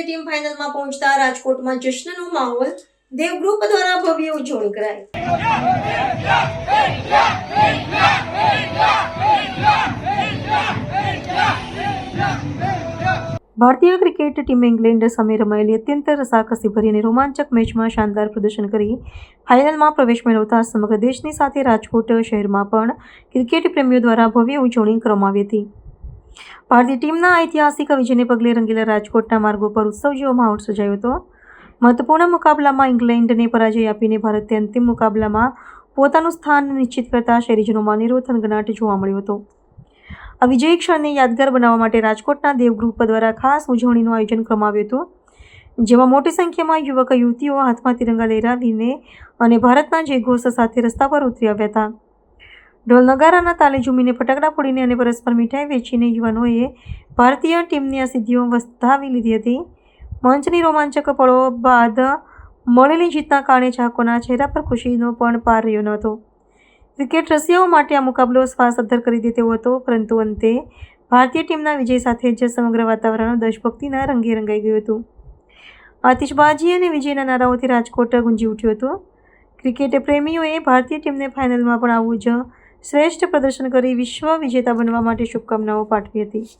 ભારતીય ટીમ ફાઇનલમાં પહોંચતા રાજકોટમાં જશ્નનો માહોલ, દેવ ગ્રુપ દ્વારા ભવ્ય ઉજવણી કરાઈ। ભારતીય ક્રિકેટ ટીમે ઇંગ્લેન્ડ સામે રમાયેલી અત્યંત રસાકસીભરી અને રોમાંચક મેચમાં શાનદાર પ્રદર્શન કરી ફાઇનલમાં પ્રવેશ મેળવતા સમગ્ર દેશની સાથે રાજકોટ શહેરમાં પણ ક્રિકેટ પ્રેમીઓ દ્વારા ભવ્ય ઉજવણી કરવામાં આવી હતી। ભારતીય ટીમના ઐતિહાસિક વિજયને પગલે રંગીલા રાજકોટના માર્ગો પર ઉત્સવ જેવો માહોલ સર્જાયો હતો। મહત્વપૂર્ણ મુકાબલામાં ઇંગ્લેન્ડને પરાજય આપીને ભારતે અંતિમ મુકાબલામાં પોતાનું સ્થાન નિશ્ચિત કરતા શહેરીજનોમાં અનેરો થનગનાટ જોવા મળ્યો હતો। આ વિજયી ક્ષણને યાદગાર બનાવવા માટે રાજકોટના દેવ ગ્રુપ દ્વારા ખાસ ઉજવણીનું આયોજન કરવામાં આવ્યું હતું, જેમાં મોટી સંખ્યામાં યુવક યુવતીઓ હાથમાં તિરંગા લહેરાવીને અને ભારતના જયઘોષ સાથે રસ્તા પર ઉતરી આવ્યા હતા। ઢોલ નગારાના તાલે ઝૂમીને, ફટાકડા ફોડીને અને પરસ્પર મીઠાઈ વેચીને યુવાનોએ ભારતીય ટીમની આ સિદ્ધિઓ વધાવી લીધી હતી। મંચની રોમાંચક પળો બાદ મળેલી જીતના કારણે ચાહકોના ચહેરા પર ખુશીનો પણ પાર રહ્યો ન હતો। ક્રિકેટ રસિયાઓ માટે આ મુકાબલો શ્વાસ અદ્ધર કરી દે તેવો હતો, પરંતુ અંતે ભારતીય ટીમના વિજય સાથે જ સમગ્ર વાતાવરણ દેશભક્તિના રંગે રંગાઈ ગયું હતું। આતિશબાજી અને વિજયના નારાઓથી રાજકોટ ગુંજી ઉઠ્યું હતું। ક્રિકેટ પ્રેમીઓએ ભારતીય ટીમને ફાઇનલમાં પણ આવું જ શ્રેષ્ઠ પ્રદર્શન કરી વિશ્વ વિજેતા બનવા માટે શુભકામનાઓ પાઠવી હતી।